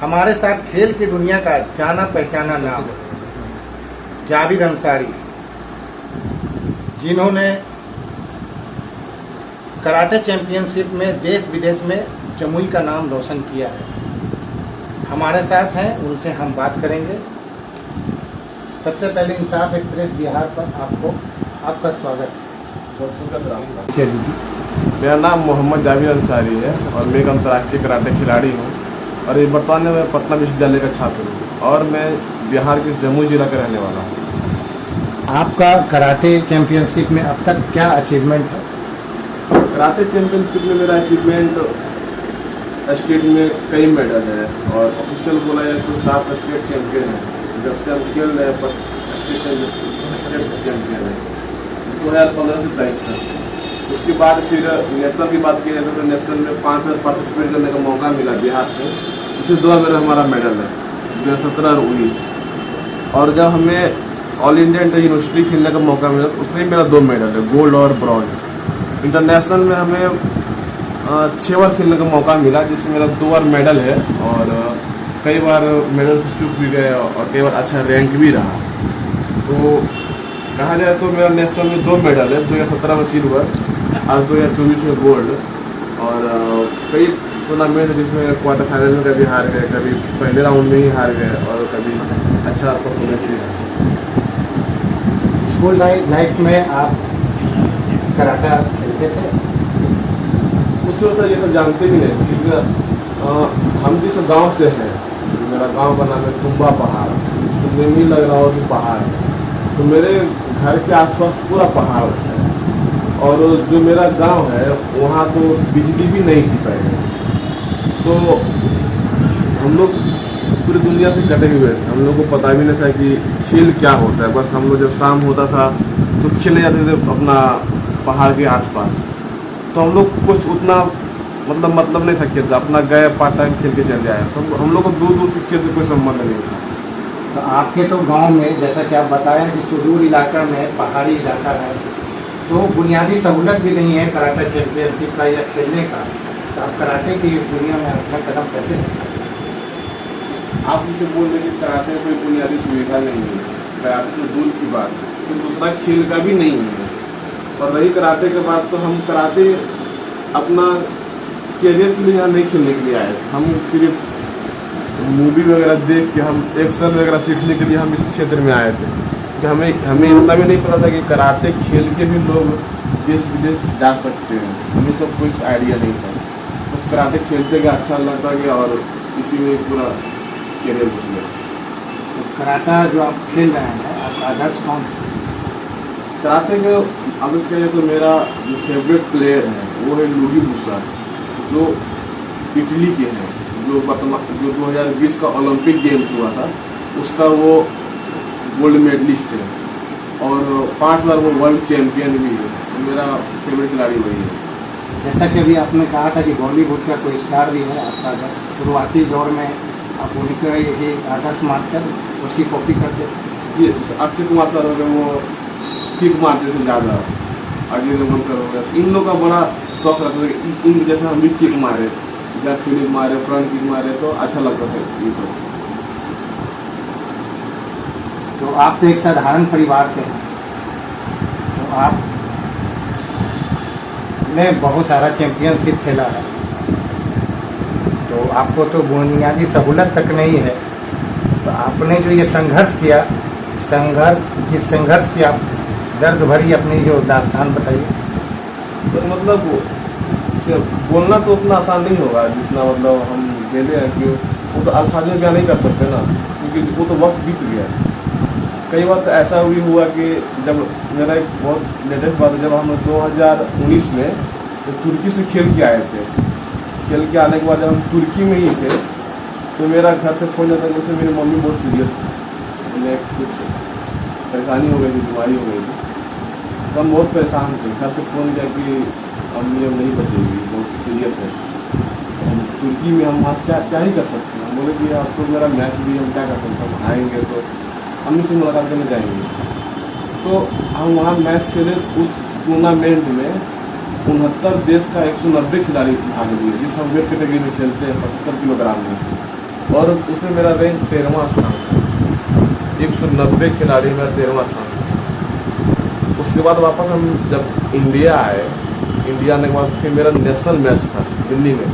हमारे साथ खेल की दुनिया का जाना पहचाना नाम जावेद अंसारी, जिन्होंने कराटे चैंपियनशिप में देश विदेश में जमुई का नाम रोशन किया है, हमारे साथ हैं। उनसे हम बात करेंगे। सबसे पहले इंसाफ एक्सप्रेस बिहार पर आपका स्वागत है। चलिए, मेरा नाम मोहम्मद जावेद अंसारी है और मैं एक अंतर्राष्ट्रीय कराटे खिलाड़ी हूँ और ये वर्तमान में मैं पटना विश्वविद्यालय का छात्र हूँ और मैं बिहार के जमुई जिला का रहने वाला हूँ। आपका कराटे चैंपियनशिप में अब तक क्या अचीवमेंट है? कराटे चैंपियनशिप में मेरा अचीवमेंट स्टेट में कई मेडल है और ऑफिशियल बोला जाए तो 7 स्टेट चैंपियन है। जब से हम खेल रहे हैं स्टेट चैंपियन है 2015 से 23 तक। उसके बाद फिर नेशनल की बात की जाए तो नेशनल में 5 बार पार्टिसिपेट करने का मौका मिला बिहार से, इसमें 2 बार हमारा मेडल है 2017 और 19। और जब हमें ऑल इंडिया इंटर यूनिवर्सिटी खेलने का मौका मिला तो उसमें मेरा 2 मेडल है, गोल्ड और ब्रॉन्ज। इंटरनेशनल में हमें 6 बार खेलने का मौका मिला जिसमें मेरा 2 बार मेडल है और कई बार मेडल से चूक भी गए और कई बार अच्छा रैंक भी रहा। तो कहा जाए तो मेरा नेशनल में 2 मेडल है, 2017 में सिल्वर और 2024 में गोल्ड। और कई टूर्नामेंट जिसमें क्वार्टर फाइनल में कभी हार गए, कभी पहले राउंड में ही हार गए और कभी अच्छा परफॉर्मेंस भी रहा। स्कूल लाइफ में आप कराटा खेलते थे? उस समय ये सब जानते भी नहीं क्योंकि हम जिस गांव से हैं, मेरा गांव का नाम है तुम्बा पहाड़, सुनने में लग रहा हो कि पहाड़ है, तो मेरे घर के आसपास पूरा पहाड़ है और जो मेरा गांव है वहाँ तो बिजली भी नहीं थी पहले। तो हम लोग पूरी दुनिया से कटे हुए थे, हम लोग को पता भी नहीं था कि खेल क्या होता है। बस हम लोग जब शाम होता था तो खेलने जाते थे अपना पहाड़ के आसपास। तो हम लोग कुछ उतना मतलब नहीं था खेल से, अपना गए पार्ट टाइम खेल के चले आए। तो हम लोग को दूर दूर से खेल से कोई संबंध नहीं था। तो आपके तो गांव में जैसा कि आप बताएं कि सुदूर इलाका में पहाड़ी इलाका है, तो बुनियादी सहूलत भी नहीं है कराटे चैंपियनशिप का या खेलने का, तो आप कराटे की इस दुनिया में अपना कदम कैसे रखें? आप जिसे बोल रहे कि कराटे में कोई बुनियादी सुविधा नहीं है, कराटे तो दूर की बात है, तो दूसरा खेल का भी नहीं है। और रही कराटे के बाद तो हम कराटे अपना कैरियर के लिए यहाँ नहीं खेलने के लिए आए थे। हम सिर्फ मूवी वगैरह देख के, हम एक्शन वगैरह सीखने के लिए हम इस क्षेत्र में आए थे कि हमें इतना भी नहीं पता था कि कराटे खेल के भी लोग देश विदेश जा सकते हैं। हमें सब कुछ आइडिया नहीं था, बस कराटे खेलते गए, अच्छा लगता गया और इसी में पूरा कैरियर घुस गया। तो कराटा जो आप खेल रहे हैं, आपका आदर्श कौन है? कराटे के आदर्श कहिए तो मेरा जो फेवरेट प्लेयर है वो है लूगी बुसा, जो इटली के हैं, जो 2020 का ओलंपिक गेम्स हुआ था उसका वो गोल्ड मेडलिस्ट है और 5 बार वो वर्ल्ड चैंपियन भी है। तो मेरा फेवरेट खिलाड़ी वही है। जैसा कि अभी आपने कहा था कि बॉलीवुड का कोई स्टार भी है आपका आदर्श, शुरुआती दौर में आप उनका यही आदर्श मानकर उसकी कॉपी करते थे? जी, अक्षय कुमार सर हो गए, वो किक मारते थे ज़्यादा, अजय देवगन सर हो गए, इन लोगों का बड़ा शौक रहता था कि इन जैसे हम भी किक मारे, बैक फ्लिप मारे, फ्रंट किक मारे, तो अच्छा लगता था ये सब। तो आप तो एक साधारण परिवार से हैं, तो आप ने बहुत सारा चैंपियनशिप खेला है, तो आपको तो बुनियादी सहूलत तक नहीं है, तो आपने जो ये संघर्ष किया, इस संघर्ष की आप दर्द भरी अपनी जो दास्तान बताइए। तो मतलब से बोलना तो उतना आसान नहीं होगा जितना मतलब हम झेले हैं, कि वो तो अल्फाज में बयान नहीं कर सकते ना, क्योंकि वो तो वक्त बीत गया। कई बार तो ऐसा भी हुआ कि जब मेरा एक बहुत लेटेस्ट बात है, जब हम 2019 में तो तुर्की से खेल के आए थे, खेल के आने के बाद जब हम तुर्की में ही थे तो मेरा घर से फ़ोन आता है, उससे मेरी मम्मी बहुत सीरियस थी, उन्हें कुछ परेशानी हो गई थी, बीमारी हो गई थी, तो हम बहुत परेशान थे। घर से फ़ोन किया कि अम्मी अब नहीं बचेगी, बहुत सीरियस है। हम तुर्की में हम वहाँ से क्या ही कर सकते हैं। हम बोले कि अब तो मेरा मैच भी, हम क्या कर सकते हैं, हम आएँगे तो अम्मी से मुलाकात करने जाएंगे। तो हम वहाँ मैच खेले। उस टूर्नामेंट में 69 देश का 190 खिलाड़ी भाग लिए, जिस हम वेट कैटेगरी में खेलते हैं 75 किलोग्राम में। और उसमें मेरा रैंक 13वां स्थान था। 190 खिलाड़ी मेरा 13वां स्थान था। उसके बाद वापस हम जब इंडिया आए, इंडिया आने के बाद फिर मेरा नेशनल मैच था दिल्ली में।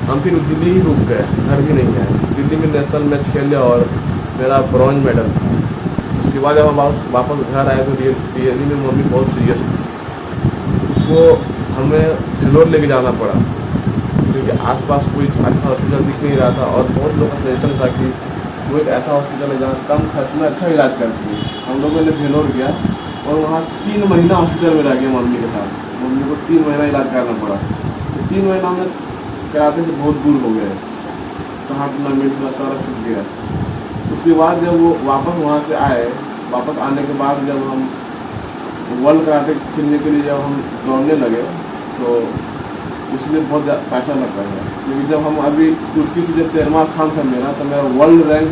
हम फिर दिल्ली ही रुक गए, घर भी नहीं आए। दिल्ली में नेशनल मैच खेले और मेरा ब्रॉन्ज मेडल था। उसके बाद जब हम वापस घर आए तो रियली में मम्मी बहुत सीरियस थी। उसको हमें भेलोर लेके जाना पड़ा क्योंकि आसपास कोई अच्छा हॉस्पिटल दिख नहीं रहा था और बहुत लोग का सजेशन था कि वो एक ऐसा हॉस्पिटल है जहाँ कम खर्च में अच्छा इलाज करती है। हम लोगों ने भेलोर गया और वहाँ 3 महीना हॉस्पिटल में रह गया मम्मी के साथ। मम्मी को 3 महीना इलाज करना पड़ा। तो 3 महीना में कराटे से बहुत दूर हो गए, कहाँ टूर्नामेंट का सारा छूट गया। उसके बाद जब वो वापस वहाँ से आए, वापस आने के बाद जब हम वर्ल्ड कराटे खेलने के लिए जब हम दौड़ने लगे तो उसमें बहुत पैसा लगता है क्योंकि जब हम अभी तुर्की से जब 13वां स्थान था मेरा, तो मेरा वर्ल्ड रैंक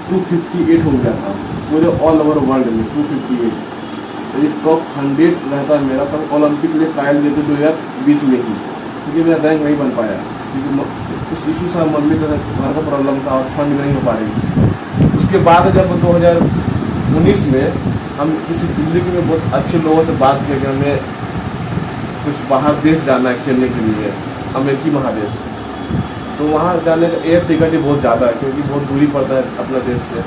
258 हो गया था पूरे ऑल ओवर वर्ल्ड में। 258 यदि टॉप 100 रहता मेरा तब ओलंपिक के लिए ट्रायल देते 2020 में ही, क्योंकि मेरा रैंक नहीं बन पाया क्योंकि कुछ इशू था, मम्मी का घर का प्रॉब्लम था और फंड नहीं हो पा रही। उसके बाद जब 2019 में हम किसी दिल्ली के में बहुत अच्छे लोगों से बात किया कि हमें कुछ बाहर देश जाना है खेलने के लिए, अमेरिकी महादेश। तो वहाँ जाने का एयर टिकट ही बहुत ज़्यादा है क्योंकि बहुत दूरी पड़ता है अपने देश से।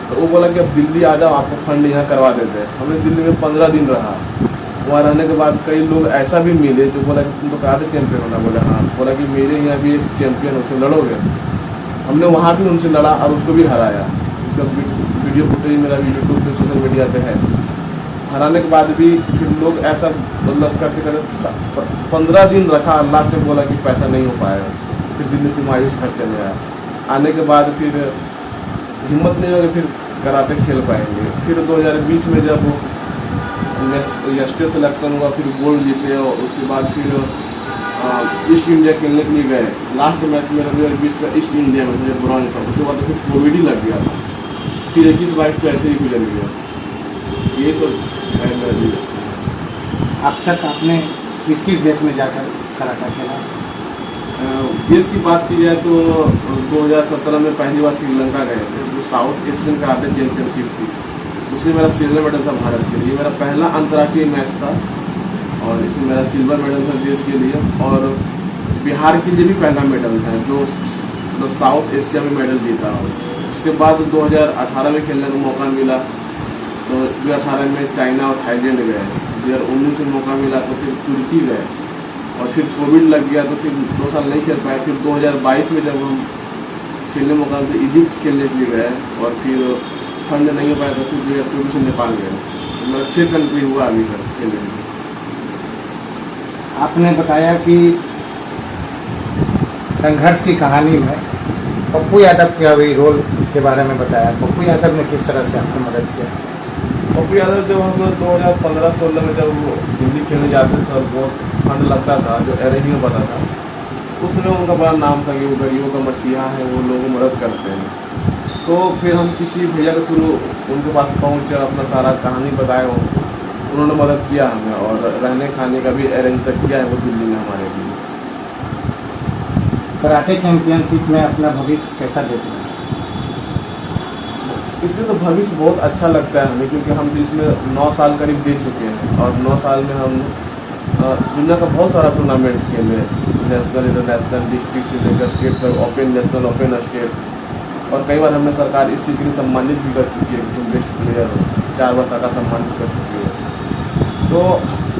तो वो बोला कि अब दिल्ली आ जाओ, आपको फंड यहाँ करवा देते हैं। हमने दिल्ली में 15 दिन रहा। वहाँ रहने के बाद कई लोग ऐसा भी मिले जो बोला कि तुम तो कराटे चैंपियन होना। बोला हाँ। बोला कि मेरे यहाँ भी एक चैंपियन, उससे लड़ोगे। हमने वहाँ भी उनसे लड़ा और उसको भी हराया। इसका वीडियो फुटेज मेरा यूट्यूब पे सोशल मीडिया पे है। हराने के बाद भी फिर लोग ऐसा मतलब करते करते 15 दिन रखा, अल्लाह से बोला कि पैसा नहीं हो पाएगा। फिर दिल्ली से मायूस घर चले आया। आने के बाद फिर हिम्मत नहीं होगी फिर कराटे खेल पाएंगे। फिर 2020 में जब स्टेट सिलेक्शन हुआ, फिर गोल्ड जीते और उसके बाद फिर ईस्ट इंडिया खेलने के लिए गए। लास्ट मैच मेरा 2020 का ईस्ट इंडिया में मुझे ब्रॉन्ज था। उसके बाद फिर कोविड ही लग गया था। फिर 21-22 को ऐसे ही गुजर गया। ये सब है मेरा जीवन। अब तक आपने किस किस देश में जाकर कराटा खेला? देश की बात की जाए तो 2017 में पहली बार श्रीलंका गए थे, जो साउथ एशियन कराटे चैंपियनशिप थी। उसमें मेरा सिल्वर मेडल था भारत के लिए। मेरा पहला अंतर्राष्ट्रीय मैच था और इसमें मेरा सिल्वर मेडल था देश के लिए। और बिहार के लिए भी पहला मेडल था जो साउथ एशिया में मेडल जीता। उसके बाद 2018 में खेलने का मौका मिला तो 2018 में चाइना और थाईलैंड गए। 2019 में मौका मिला तो फिर तुर्की गए और फिर कोविड लग गया तो फिर 2 साल नहीं खेल पाए। फिर 2022 में जब हम खेलने मौका तो इजिप्ट खेलने के लिए गए और फिर फंड नहीं हो पाया तो फिर 2024 में नेपाल गए। तो मेरा 6 कंट्री हुआ अभी तक खेलने के लिए। आपने बताया कि संघर्ष की कहानी में पप्पू यादव का भी रोल के बारे में बताया। पप्पू यादव ने किस तरह से आपकी मदद किया? पप्पू यादव जब हम 2015-16 में जब दिल्ली खेलने जाते थे और बहुत फंड लगता था जो अरेंज नहीं पता था, उसमें उनका बड़ा नाम था कि वो गरीबों का मसीहा है, वो लोगों की मदद करते हैं। तो फिर हम किसी भैया के थ्रू उनके पास पहुँचे, अपना सारा कहानी बताए हो, उन्होंने मदद किया हमें और रहने खाने का भी अरेंज तक किया है वो दिल्ली में हमारे लिए। कराटे चैंपियनशिप में अपना भविष्य कैसा देखते हैं? इसमें तो भविष्य बहुत अच्छा लगता है हमें क्योंकि हम इसमें 9 साल करीब दे चुके हैं और 9 साल में हम दुनिया का बहुत सारा टूर्नामेंट खेले, नेशनल, इंटरनेशनल, डिस्ट्रिक्ट से लेकर स्टेट तक, ओपन नेशनल, ओपन स्टेट। और कई बार हमें सरकार इस चीज़ के लिए सम्मानित भी कर चुकी है कि तुम बेस्ट प्लेयर हो। 4 बार सरकार सम्मानित कर चुकी है। तो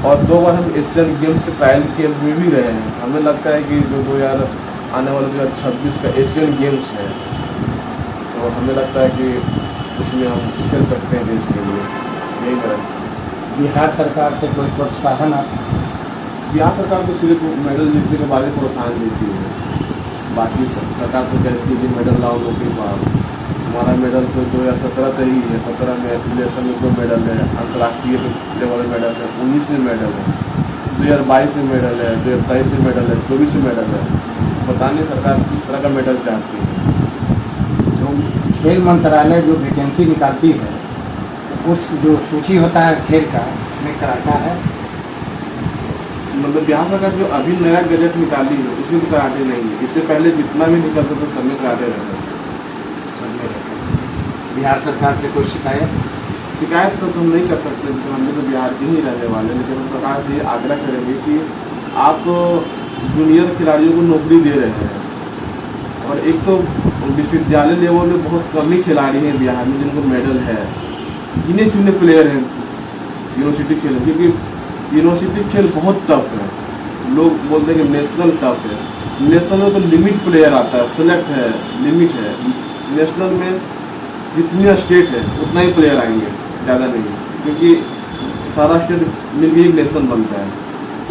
और 2 बार हम एशियन गेम्स के ट्रायल के में भी रहे हैं। हमें लगता है कि जो आने वाले 2026 का एशियन गेम्स है तो हमें लगता है कि उसमें हम खेल सकते हैं देश के लिए। यही मेरा। बिहार सरकार से कोई प्रोत्साहन आप? बिहार सरकार तो सिर्फ मेडल जीतने के बाद ही प्रोत्साहन देती है। बाकी सरकार तो कहती है कि मेडल लाओ लोग पाओ। हमारा मेडल तो 2017 से ही है। 17 में एफिलिएशन में 2 मेडल है, अंतर्राष्ट्रीय लेवल में मेडल है, 19 में मेडल है, 2022 में मेडल है, 2023 में मेडल है, 24 में मेडल है। पता नहीं सरकार किस तरह का मेडल चाहती है। जो खेल मंत्रालय जो वैकेंसी निकालती है उस जो सूची होता है खेल का, उसमें कराटा है। मतलब बिहार सरकार जो अभी नया गजट निकाली है उसमें तो कराटे नहीं है। इससे पहले जितना भी निकलता था सब में कराटे रहता था। बदले रहते हैं। बिहार सरकार से कोई शिकायत? शिकायत तो हम नहीं कर सकते क्योंकि हम तो बिहार के ही रहने वाले हैं, लेकिन हम सरकार से ये आग्रह करेंगे कि आप जूनियर खिलाड़ियों को नौकरी दे रहे हैं, और एक तो विश्वविद्यालय लेवल में बहुत कम ही खिलाड़ी हैं बिहार में जिनको मेडल है, गिने चुने प्लेयर हैं यूनिवर्सिटी खेल, क्योंकि यूनिवर्सिटी खेल बहुत टफ है। लोग बोलते हैं कि नेशनल टफ है, नेशनल में तो लिमिट प्लेयर आता है, सेलेक्ट है, लिमिट है। नेशनल में जितनी स्टेट है उतना ही प्लेयर आएंगे, ज़्यादा नहीं, क्योंकि सारा स्टेट मिलकर एक नेशनल बनता है,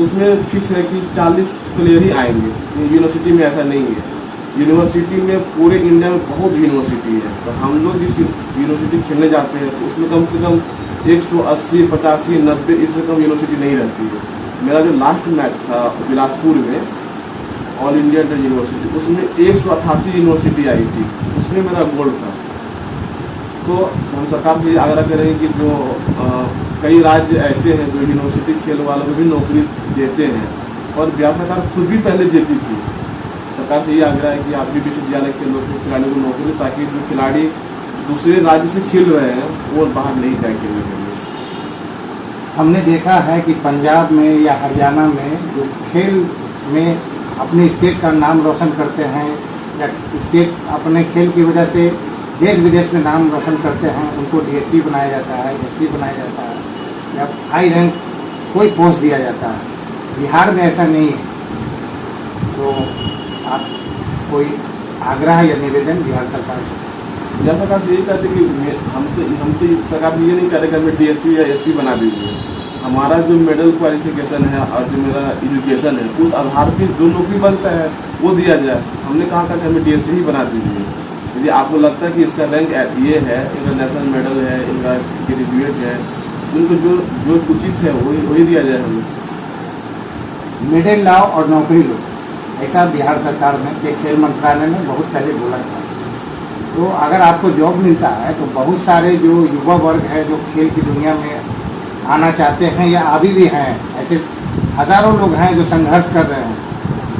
उसमें फिक्स है कि 40 प्लेयर ही आएंगे। यूनिवर्सिटी में ऐसा नहीं है। यूनिवर्सिटी में पूरे इंडिया में बहुत यूनिवर्सिटी है, तो हम लोग जिस यूनिवर्सिटी खेलने जाते हैं तो उसमें कम से कम 180, 85, 90 इससे कम यूनिवर्सिटी नहीं रहती है। मेरा जो लास्ट मैच था बिलासपुर में ऑल इंडिया इंटर यूनिवर्सिटी, उसमें 188 यूनिवर्सिटी आई थी, उसमें मेरा गोल्ड था। तो हम सरकार से ये आग्रह करेंगे कि जो कई राज्य ऐसे हैं जो यूनिवर्सिटी खेल वालों को भी नौकरी देते हैं, और बिहार सरकार खुद भी पहले देती थी। सरकार से ये आग्रह है कि आप भी विश्वविद्यालय खेलों को खिलाड़ियों को नौकरी दें, ताकि जो खिलाड़ी दूसरे राज्य से खेल रहे हैं वो बाहर नहीं जाए खेलने के लिए। हमने देखा है कि पंजाब में या हरियाणा में जो खेल में अपने स्टेट का नाम रोशन करते हैं, या स्टेट अपने खेल की वजह से देश विदेश में नाम रोशन करते हैं, उनको डीएसपी बनाया जाता है, एसपी बनाया जाता है, या हाई रैंक कोई पोस्ट दिया जाता है। बिहार में ऐसा नहीं है। तो आप कोई आग्रह या निवेदन बिहार सरकार से? बिहार सरकार से यही कहते कि हम तो सरकार से ये नहीं कहते कि हमें डीएसपी या एसपी बना दीजिए। हमारा जो मेडल क्वालिफिकेशन है और जो मेरा एजुकेशन है उस आधार पर जो नौकरी बनता है वो दिया जाए। हमने कहा था कि हमें डीएसपी ही बना दीजिए। यदि आपको लगता है कि इसका रैंक ये है, इनका नेशनल मेडल है, इनका ग्रेजुएट है, उनको जो उचित है वही दिया जाए हमें। मेडल लाओ और नौकरी लो, ऐसा बिहार सरकार ने के खेल मंत्रालय ने बहुत पहले बोला था। तो अगर आपको जॉब मिलता है तो बहुत सारे जो युवा वर्ग है जो खेल की दुनिया में आना चाहते हैं या अभी भी हैं, ऐसे हज़ारों लोग हैं जो संघर्ष कर रहे हैं,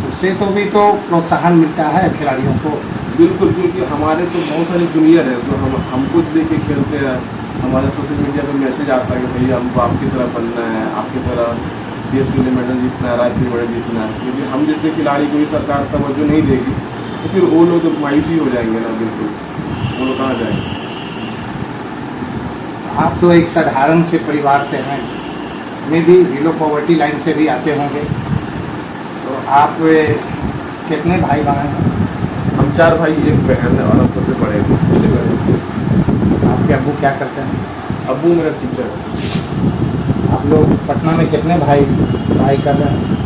उससे तो भी तो प्रोत्साहन मिलता है खिलाड़ियों को। बिल्कुल, क्योंकि हमारे तो बहुत सारे जूनियर हैं जो हमको देख के खेलते हैं। हमारे सोशल मीडिया पर मैसेज आता है कि भैया हमको आपकी तरह बनना है, आपकी तरह देश के लिए मेडल जीतना है, राज्य मेडल जीतना है। क्योंकि हम जैसे खिलाड़ी को भी सरकार तवज्जो नहीं देगी तो फिर वो लोग तो मायूस ही हो जाएंगे ना। बिल्कुल, वो लोग कहाँ जाएंगे। आप तो एक साधारण से परिवार से हैं, में भी बिलो पॉवर्टी लाइन से भी आते होंगे, तो आप कितने भाई बहन हैं? हम 4 भाई 1 बहन है और हम सबसे बड़े हैं। आपके अब्बू क्या करते हैं? अब्बू मेरा टीचर है। आप लोग पटना में कितने भाई कर रहे हैं?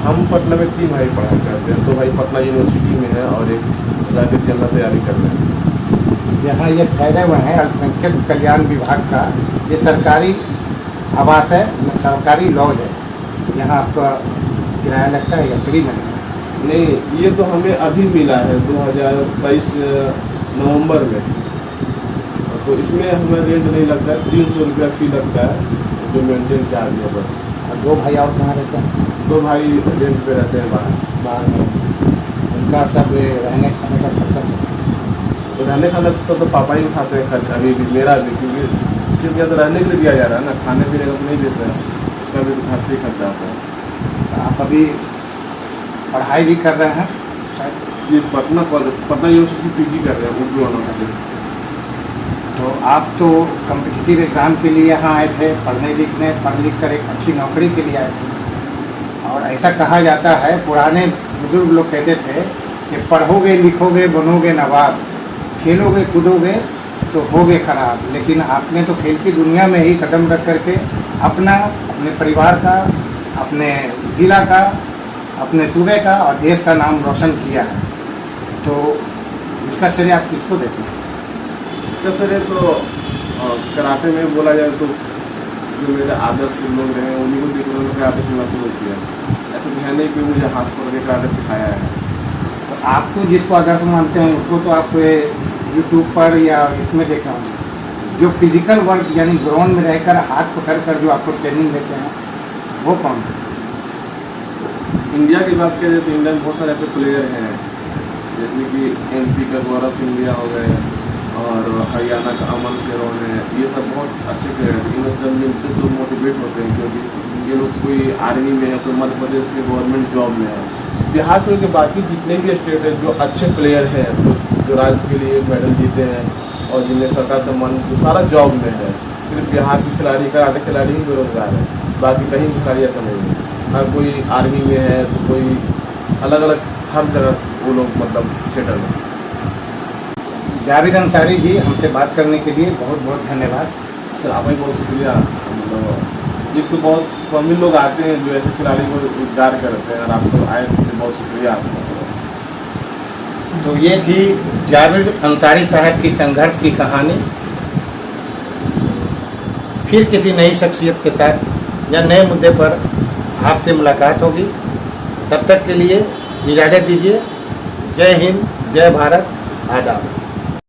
हम पटना में 3 भाई पढ़ाई करते हैं। 2 भाई पटना यूनिवर्सिटी में है और एक राजनीति जनरल तैयारी कर रहे हैं। यहाँ ये ठहरे हुए हैं अल्पसंख्यक कल्याण विभाग का, ये सरकारी आवास है, सरकारी लॉज है, यहाँ आपका किराया लगता है या फ्री में? नहीं, ये तो हमें अभी मिला है 2023 नवंबर में, तो इसमें हमें रेंट नहीं लगता है। 300 रुपया फी लगता है जो मेंटेन चार्ज है बस। और 2 भाई और कहाँ रहते हैं? 2 भाई रेंट पे रहते हैं बाहर में। उनका सब रहने खाने का खर्चा सब? तो रहने खाने सब तो पापा ही उठाते हैं खर्च, अभी भी मेरा भी, क्योंकि सिर्फ या तो रहने के लिए दिया जा रहा है ना, खाने पीने का तो नहीं देते हैं, उसका भी घर से ही खर्चा आता है। आप अभी पढ़ाई भी कर रहे हैं शायद? जी, पटना यूनिवर्सिटी पीजी कर रहे हैं उर्दू ऑनर्स से। तो आप तो कॉम्पिटिटिव एग्ज़ाम के लिए यहाँ आए थे, पढ़ लिख कर एक अच्छी नौकरी के लिए आए थे। और ऐसा कहा जाता है, पुराने बुजुर्ग लोग कहते थे कि पढ़ोगे लिखोगे बनोगे नवाब, खेलोगे कूदोगे तो होगे खराब। लेकिन आपने तो खेल की दुनिया में ही कदम रख करके अपने परिवार का, अपने ज़िला का, अपने सूबे का और देश का नाम रोशन किया है। तो इसका श्रेय आप किसको देते हैं? इसका श्रेय तो कराटे में बोला जाए तो जो मेरे आदर्श लोग रहे उन्हीं को देख कर कराटे सीखना शुरू किया। ऐसा ध्यान नहीं कि मुझे हाथ पकड़ के कराटे सिखाया है। तो आपको जिसको आदर्श मानते हैं उसको तो आप यूट्यूब पर या इसमें देखा होंगे, जो फिजिकल वर्क यानी ग्राउंड में रहकर हाथ पकड़ कर जो आपको ट्रेनिंग देते हैं वो कौन है? इंडिया की बात करें तो इंडिया में बहुत सारे ऐसे प्लेयर हैं जैसे कि MP का गौरव सिंधिया हो गए और हरियाणा का अमन शेरोन है, ये सब बहुत अच्छे प्लेयर हैं। इन सब इनसे तो मोटिवेट होते हैं, क्योंकि ये लोग कोई आर्मी में है, तो मध्य प्रदेश के गवर्नमेंट जॉब में है। बिहार छोड़ के बाकी जितने भी स्टेट है जो अच्छे प्लेयर हैं, जो राज्य के लिए मेडल जीते हैं और जिन्हें सरकार सम्मान, वो सारा जॉब में है। सिर्फ बिहार के खिलाड़ी, कराटे खिलाड़ी ही बेरोजगार है, बाकी कहीं खिलाड़ी ऐसा नहीं है। हर कोई आर्मी में है, तो कोई अलग अलग हर जगह वो लोग मतलब सेटल है। जावेद अंसारी जी, हमसे बात करने के लिए बहुत बहुत धन्यवाद। सर आपका भी बहुत शुक्रिया। मतलब एक तो बहुत कम ही लोग आते हैं जो ऐसे खिलाड़ी को रोजगार करते हैं, और आप लोग आए इसलिए बहुत शुक्रिया आपका। तो ये थी जावेद अंसारी साहब की संघर्ष की कहानी। फिर किसी नई शख्सियत के साथ या नए मुद्दे पर आपसे मुलाकात होगी। तब तक के लिए इजाज़त दीजिए। जय हिंद, जय भारत, आदाब।